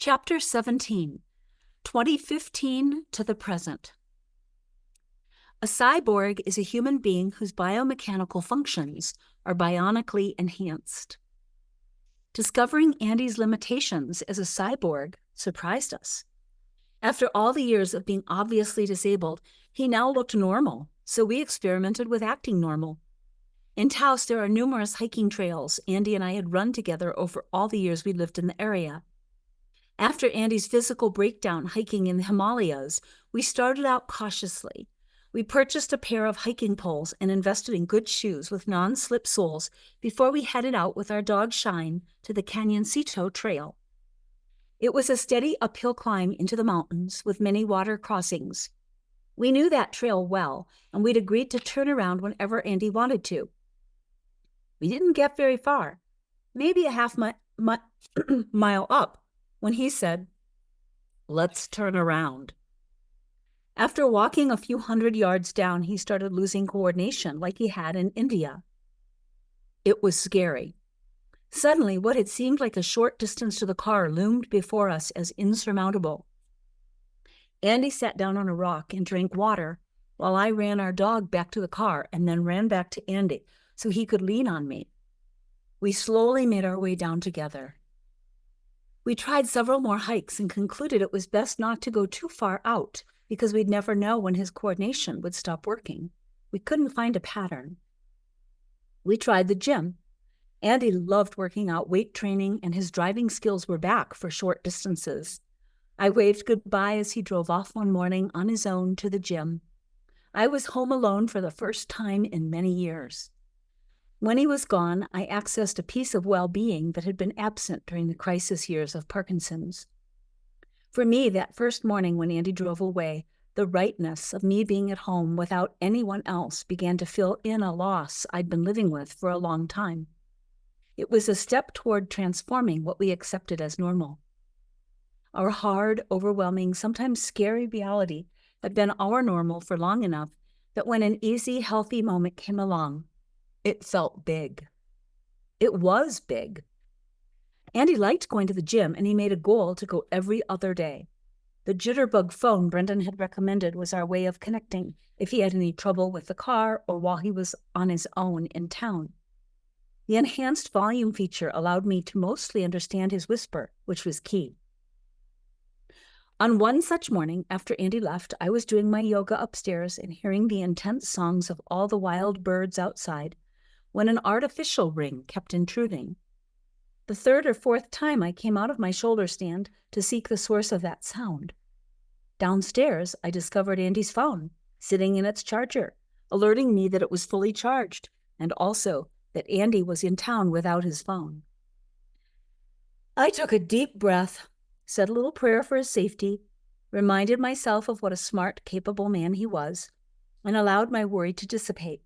Chapter 17, 2015 to the present. A cyborg is a human being whose biomechanical functions are bionically enhanced. Discovering Andy's limitations as a cyborg surprised us. After all the years of being obviously disabled, he now looked normal, so we experimented with acting normal. In Taos, there are numerous hiking trails Andy and I had run together over all the years we lived in the area. After Andy's physical breakdown hiking in the Himalayas, we started out cautiously. We purchased a pair of hiking poles and invested in good shoes with non-slip soles before we headed out with our dog Shine to the Canyoncito Trail. It was a steady uphill climb into the mountains with many water crossings. We knew that trail well, and we'd agreed to turn around whenever Andy wanted to. We didn't get very far, maybe a half mile up, when he said, "Let's turn around." After walking a few hundred yards down, he started losing coordination like he had in India. It was scary. Suddenly, what had seemed like a short distance to the car loomed before us as insurmountable. Andy sat down on a rock and drank water, while I ran our dog back to the car and then ran back to Andy so he could lean on me. We slowly made our way down together. We tried several more hikes and concluded it was best not to go too far out because we'd never know when his coordination would stop working. We couldn't find a pattern. We tried the gym. Andy loved working out weight training, and his driving skills were back for short distances. I waved goodbye as he drove off one morning on his own to the gym. I was home alone for the first time in many years. When he was gone, I accessed a piece of well-being that had been absent during the crisis years of Parkinson's. For me, that first morning when Andy drove away, the rightness of me being at home without anyone else began to fill in a loss I'd been living with for a long time. It was a step toward transforming what we accepted as normal. Our hard, overwhelming, sometimes scary reality had been our normal for long enough that when an easy, healthy moment came along, it felt big. It was big. Andy liked going to the gym, and he made a goal to go every other day. The jitterbug phone Brendan had recommended was our way of connecting if he had any trouble with the car or while he was on his own in town. The enhanced volume feature allowed me to mostly understand his whisper, which was key. On one such morning, after Andy left, I was doing my yoga upstairs and hearing the intense songs of all the wild birds outside, when an artificial ring kept intruding. The third or fourth time I came out of my shoulder stand to seek the source of that sound. Downstairs, I discovered Andy's phone, sitting in its charger, alerting me that it was fully charged, and also that Andy was in town without his phone. I took a deep breath, said a little prayer for his safety, reminded myself of what a smart, capable man he was, and allowed my worry to dissipate.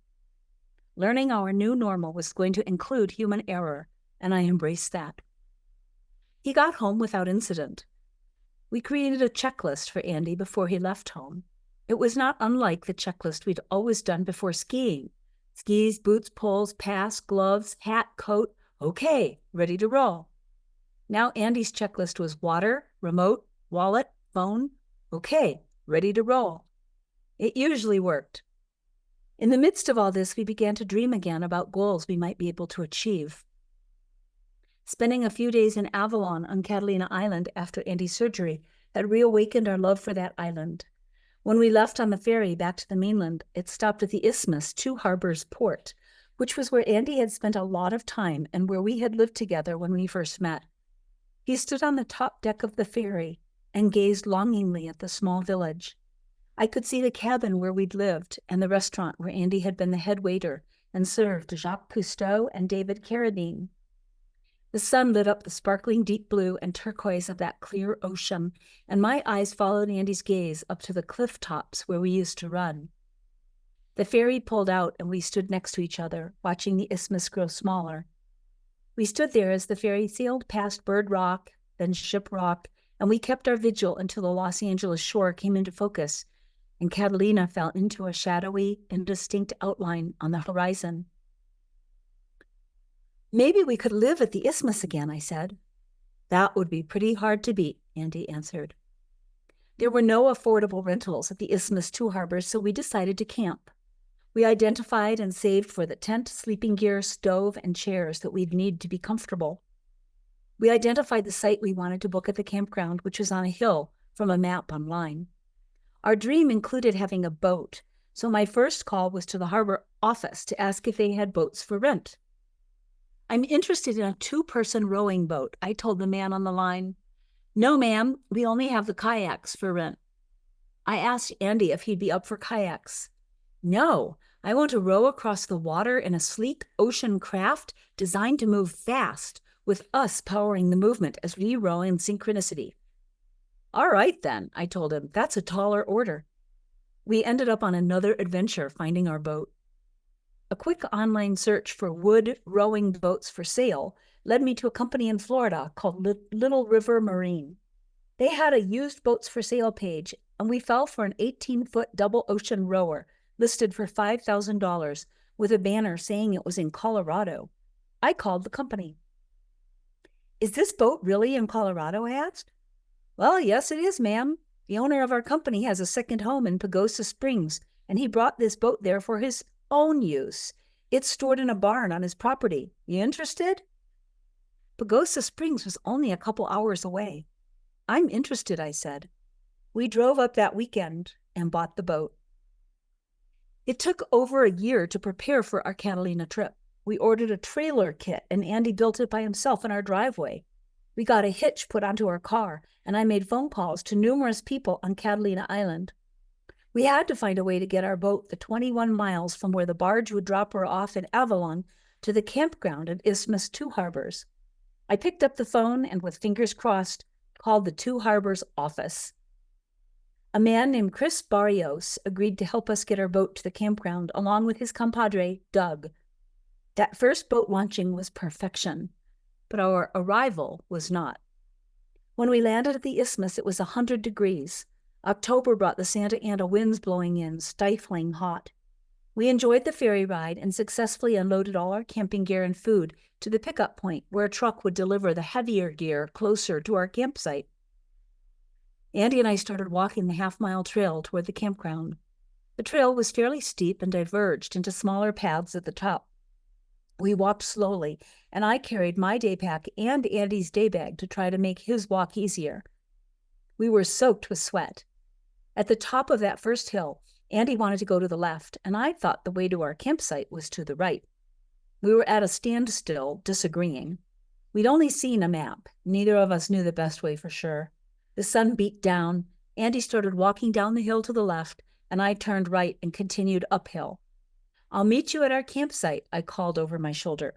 Learning our new normal was going to include human error, and I embraced that. He got home without incident. We created a checklist for Andy before he left home. It was not unlike the checklist we'd always done before skiing. Skis, boots, poles, pass, gloves, hat, coat. Okay, ready to roll. Now Andy's checklist was water, remote, wallet, phone. Okay, ready to roll. It usually worked. In the midst of all this, we began to dream again about goals we might be able to achieve. Spending a few days in Avalon on Catalina Island after Andy's surgery had reawakened our love for that island. When we left on the ferry back to the mainland, it stopped at the Isthmus Two Harbors Port, which was where Andy had spent a lot of time and where we had lived together when we first met. He stood on the top deck of the ferry and gazed longingly at the small village. I could see the cabin where we'd lived and the restaurant where Andy had been the head waiter and served Jacques Cousteau and David Carradine. The sun lit up the sparkling deep blue and turquoise of that clear ocean, and my eyes followed Andy's gaze up to the cliff tops where we used to run. The ferry pulled out and we stood next to each other, watching the isthmus grow smaller. We stood there as the ferry sailed past Bird Rock, then Ship Rock, and we kept our vigil until the Los Angeles shore came into focus, and Catalina fell into a shadowy, indistinct outline on the horizon. Maybe we could live at the isthmus again, I said. That would be pretty hard to beat, Andy answered. There were no affordable rentals at the Isthmus 2 harbors, so we decided to camp. We identified and saved for the tent, sleeping gear, stove, and chairs that we'd need to be comfortable. We identified the site we wanted to book at the campground, which was on a hill from a map online. Our dream included having a boat, so my first call was to the harbor office to ask if they had boats for rent. I'm interested in a 2-person rowing boat, I told the man on the line. No, ma'am, we only have the kayaks for rent. I asked Andy if he'd be up for kayaks. No, I want to row across the water in a sleek ocean craft designed to move fast, with us powering the movement as we row in synchronicity. All right, then, I told him, that's a taller order. We ended up on another adventure finding our boat. A quick online search for wood rowing boats for sale led me to a company in Florida called Little River Marine. They had a used boats for sale page, and we fell for an 18-foot double ocean rower listed for $5,000 with a banner saying it was in Colorado. I called the company. Is this boat really in Colorado? I asked. Well, yes, it is, ma'am. The owner of our company has a second home in Pagosa Springs, and he brought this boat there for his own use. It's stored in a barn on his property. You interested? Pagosa Springs was only a couple hours away. I'm interested, I said. We drove up that weekend and bought the boat. It took over a year to prepare for our Catalina trip. We ordered a trailer kit, and Andy built it by himself in our driveway. We got a hitch put onto our car, and I made phone calls to numerous people on Catalina Island. We had to find a way to get our boat the 21 miles from where the barge would drop her off in Avalon to the campground at Isthmus 2 harbors. I picked up the phone and, with fingers crossed, called the 2 harbors office. A man named Chris Barrios agreed to help us get our boat to the campground, along with his compadre, Doug. That first boat launching was perfection, but our arrival was not. When we landed at the Isthmus, it was 100 degrees. October brought the Santa Ana winds blowing in, stifling hot. We enjoyed the ferry ride and successfully unloaded all our camping gear and food to the pickup point where a truck would deliver the heavier gear closer to our campsite. Andy and I started walking the half-mile trail toward the campground. The trail was fairly steep and diverged into smaller paths at the top. We walked slowly, and I carried my day pack and Andy's day bag to try to make his walk easier. We were soaked with sweat. At the top of that first hill, Andy wanted to go to the left, and I thought the way to our campsite was to the right. We were at a standstill, disagreeing. We'd only seen a map. Neither of us knew the best way for sure. The sun beat down. Andy started walking down the hill to the left, and I turned right and continued uphill. I'll meet you at our campsite, I called over my shoulder.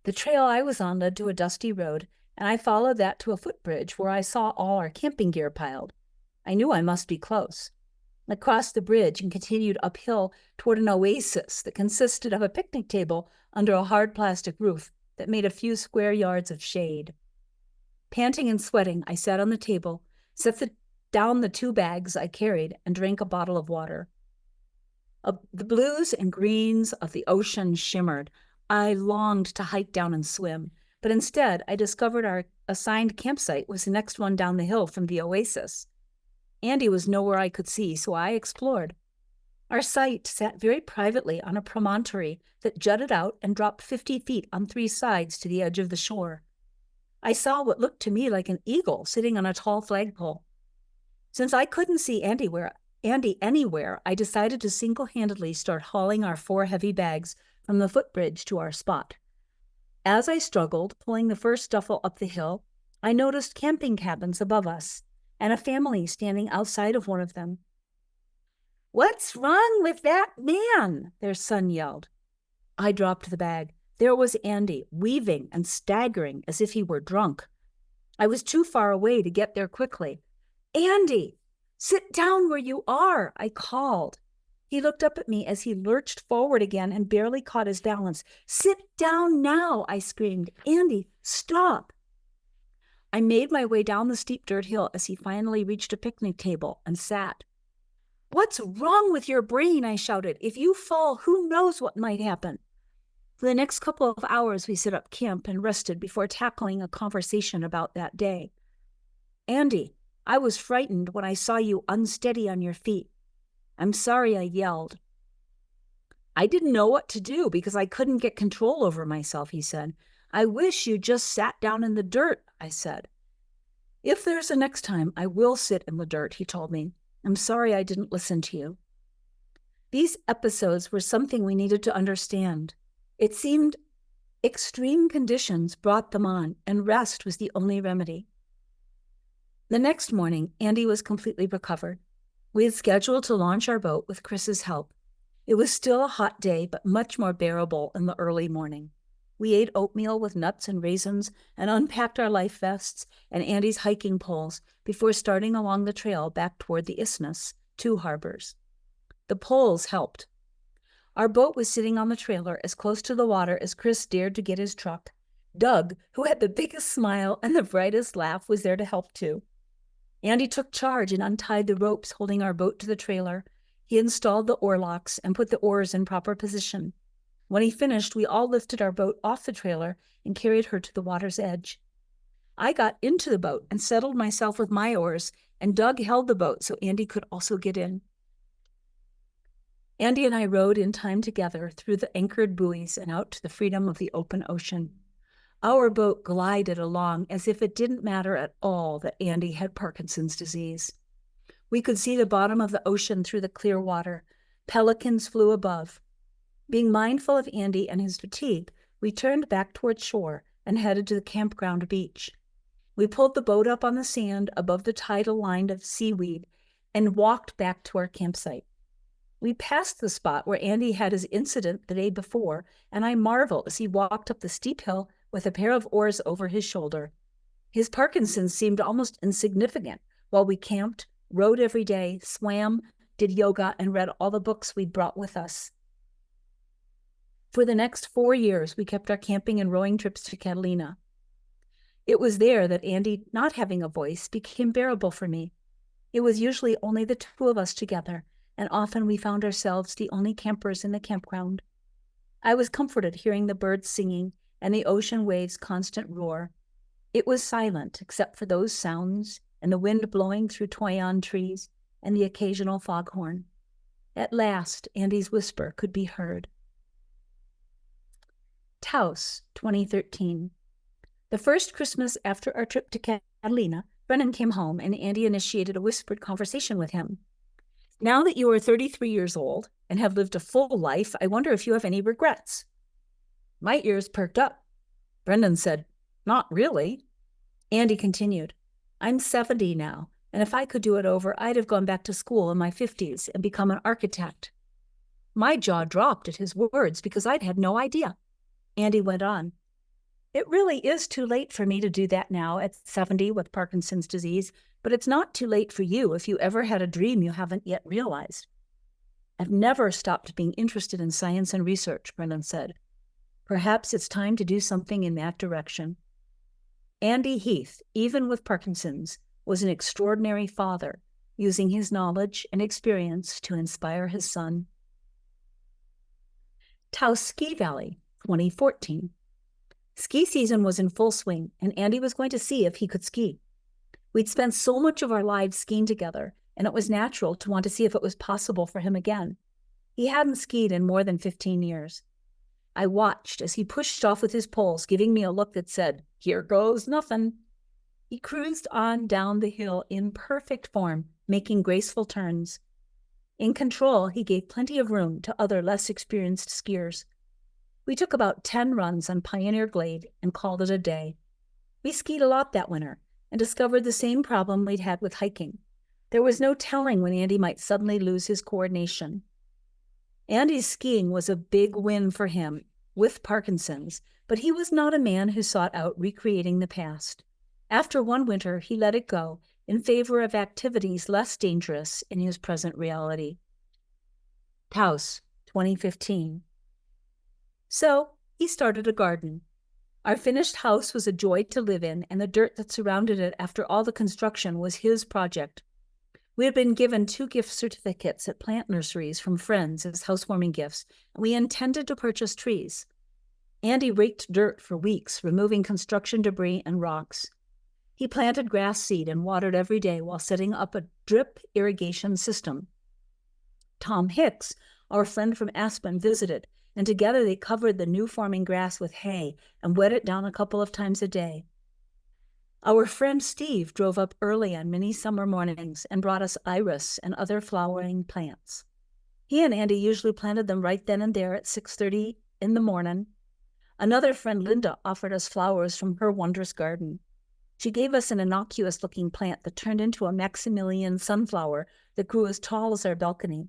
The trail I was on led to a dusty road, and I followed that to a footbridge where I saw all our camping gear piled. I knew I must be close. I crossed the bridge and continued uphill toward an oasis that consisted of a picnic table under a hard plastic roof that made a few square yards of shade. Panting and sweating, I sat on the table, set down the 2 bags I carried, and drank a bottle of water. The blues and greens of the ocean shimmered. I longed to hike down and swim, but instead I discovered our assigned campsite was the next one down the hill from the oasis. Andy was nowhere I could see, so I explored. Our site sat very privately on a promontory that jutted out and dropped 50 feet on 3 sides to the edge of the shore. I saw what looked to me like an eagle sitting on a tall flagpole. Since I couldn't see Andy anywhere, I decided to single-handedly start hauling our 4 heavy bags from the footbridge to our spot. As I struggled, pulling the first duffel up the hill, I noticed camping cabins above us, and a family standing outside of one of them. "What's wrong with that man?" their son yelled. I dropped the bag. There was Andy, weaving and staggering as if he were drunk. I was too far away to get there quickly. "Andy, sit down where you are," I called. He looked up at me as he lurched forward again and barely caught his balance. "Sit down now," I screamed. "Andy, stop." I made my way down the steep dirt hill as he finally reached a picnic table and sat. "What's wrong with your brain?" I shouted. "If you fall, who knows what might happen?" For the next couple of hours, we set up camp and rested before tackling a conversation about that day. Andy, I was frightened when I saw you unsteady on your feet. I'm sorry I yelled. I didn't know what to do because I couldn't get control over myself, he said. I wish you just sat down in the dirt, I said. If there's a next time, I will sit in the dirt, he told me. I'm sorry I didn't listen to you. These episodes were something we needed to understand. It seemed extreme conditions brought them on, and rest was the only remedy. The next morning, Andy was completely recovered. We had scheduled to launch our boat with Chris's help. It was still a hot day, but much more bearable in the early morning. We ate oatmeal with nuts and raisins and unpacked our life vests and Andy's hiking poles before starting along the trail back toward the isthmus, 2 harbors. The poles helped. Our boat was sitting on the trailer as close to the water as Chris dared to get his truck. Doug, who had the biggest smile and the brightest laugh, was there to help too. Andy took charge and untied the ropes holding our boat to the trailer. He installed the oar locks and put the oars in proper position. When he finished, we all lifted our boat off the trailer and carried her to the water's edge. I got into the boat and settled myself with my oars, and Doug held the boat so Andy could also get in. Andy and I rowed in time together through the anchored buoys and out to the freedom of the open ocean. Our boat glided along as if it didn't matter at all that Andy had Parkinson's disease. We could see the bottom of the ocean through the clear water. Pelicans flew above. Being mindful of Andy and his fatigue, we turned back toward shore and headed to the campground beach. We pulled the boat up on the sand above the tidal line of seaweed and walked back to our campsite. We passed the spot where Andy had his incident the day before, and I marveled as he walked up the steep hill with a pair of oars over his shoulder. His Parkinson's seemed almost insignificant while we camped, rowed every day, swam, did yoga, and read all the books we'd brought with us. For the next 4 years, we kept our camping and rowing trips to Catalina. It was there that Andy, not having a voice, became bearable for me. It was usually only the 2 of us together, and often we found ourselves the only campers in the campground. I was comforted hearing the birds singing and the ocean waves' constant roar. It was silent except for those sounds and the wind blowing through toyon trees and the occasional foghorn. At last, Andy's whisper could be heard. Taos, 2013. The first Christmas after our trip to Catalina, Brennan came home and Andy initiated a whispered conversation with him. Now that you are 33 years old and have lived a full life, I wonder if you have any regrets. My ears perked up. Brendan said, Not really. Andy continued, I'm 70 now, and if I could do it over, I'd have gone back to school in my 50s and become an architect. My jaw dropped at his words because I'd had no idea. Andy went on, It really is too late for me to do that now at 70 with Parkinson's disease, but it's not too late for you if you ever had a dream you haven't yet realized. I've never stopped being interested in science and research, Brendan said. Perhaps it's time to do something in that direction. Andy Heath, even with Parkinson's, was an extraordinary father, using his knowledge and experience to inspire his son. Taos Ski Valley, 2014. Ski season was in full swing, and Andy was going to see if he could ski. We'd spent so much of our lives skiing together, and it was natural to want to see if it was possible for him again. He hadn't skied in more than 15 years. I watched as he pushed off with his poles, giving me a look that said, Here goes nothing. He cruised on down the hill in perfect form, making graceful turns. In control, he gave plenty of room to other less experienced skiers. We took about 10 runs on Pioneer Glade and called it a day. We skied a lot that winter and discovered the same problem we'd had with hiking. There was no telling when Andy might suddenly lose his coordination. Andy's skiing was a big win for him, with Parkinson's, but he was not a man who sought out recreating the past. After one winter, he let it go in favor of activities less dangerous in his present reality. Taos, 2015. So, he started a garden. Our finished house was a joy to live in, and the dirt that surrounded it after all the construction was his project. We had been given 2 gift certificates at plant nurseries from friends as housewarming gifts, and we intended to purchase trees. Andy raked dirt for weeks, removing construction debris and rocks. He planted grass seed and watered every day while setting up a drip irrigation system. Tom Hicks, our friend from Aspen, visited, and together they covered the new forming grass with hay and wet it down a couple of times a day. Our friend Steve drove up early on many summer mornings and brought us iris and other flowering plants. He and Andy usually planted them right then and there at 6:30 in the morning. Another friend, Linda, offered us flowers from her wondrous garden. She gave us an innocuous-looking plant that turned into a Maximilian sunflower that grew as tall as our balcony.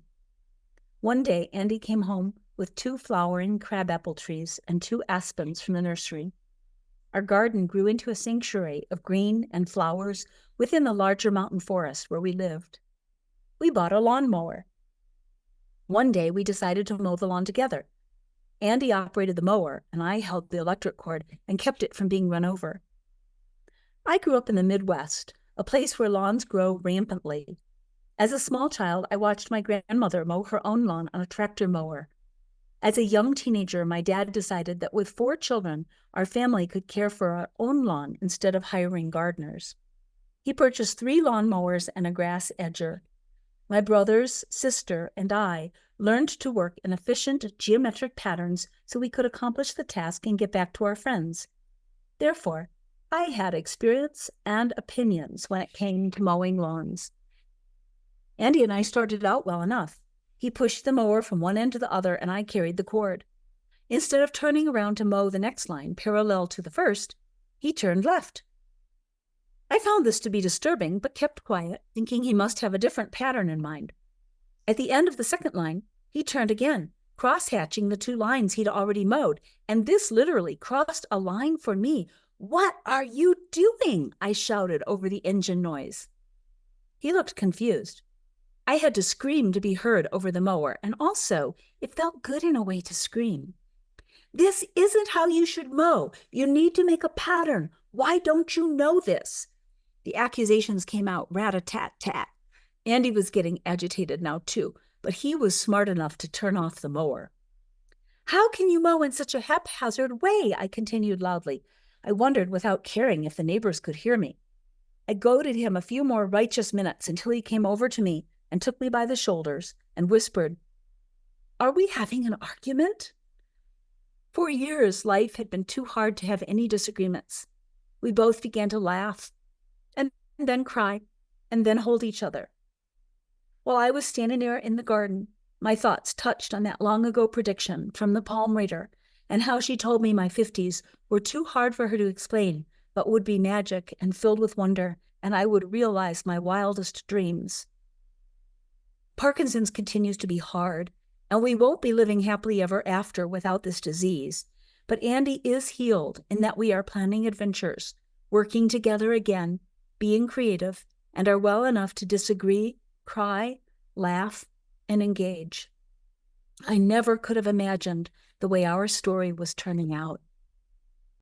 One day, Andy came home with 2 flowering crabapple trees and 2 aspens from the nursery. Our garden grew into a sanctuary of green and flowers within the larger mountain forest where we lived. We bought a lawnmower. One day, we decided to mow the lawn together. Andy operated the mower, and I held the electric cord and kept it from being run over. I grew up in the Midwest, a place where lawns grow rampantly. As a small child, I watched my grandmother mow her own lawn on a tractor mower. As a young teenager, my dad decided that with 4 children, our family could care for our own lawn instead of hiring gardeners. He purchased 3 lawn mowers and a grass edger. My brothers, sister, and I learned to work in efficient geometric patterns so we could accomplish the task and get back to our friends. Therefore, I had experience and opinions when it came to mowing lawns. Andy and I started out well enough. He pushed the mower from one end to the other, and I carried the cord. Instead of turning around to mow the next line parallel to the first, he turned left. I found this to be disturbing, but kept quiet, thinking he must have a different pattern in mind. At the end of the second line, he turned again, cross-hatching the 2 lines he'd already mowed, and this literally crossed a line for me. "What are you doing?" I shouted over the engine noise. He looked confused. I had to scream to be heard over the mower, and also, it felt good in a way to scream. "This isn't how you should mow. You need to make a pattern. Why don't you know this?" The accusations came out rat-a-tat-tat. Andy was getting agitated now too, but he was smart enough to turn off the mower. "How can you mow in such a haphazard way?" I continued loudly. I wondered without caring if the neighbors could hear me. I goaded him a few more righteous minutes until he came over to me and took me by the shoulders and whispered, "Are we having an argument?" For years, life had been too hard to have any disagreements. We both began to laugh, and then cry, and then hold each other. While I was standing there in the garden, my thoughts touched on that long-ago prediction from the palm reader and how she told me my 50s were too hard for her to explain, but would be magic and filled with wonder, and I would realize my wildest dreams. Parkinson's continues to be hard, and we won't be living happily ever after without this disease. But Andy is healed in that we are planning adventures, working together again, being creative, and are well enough to disagree, cry, laugh, and engage. I never could have imagined the way our story was turning out.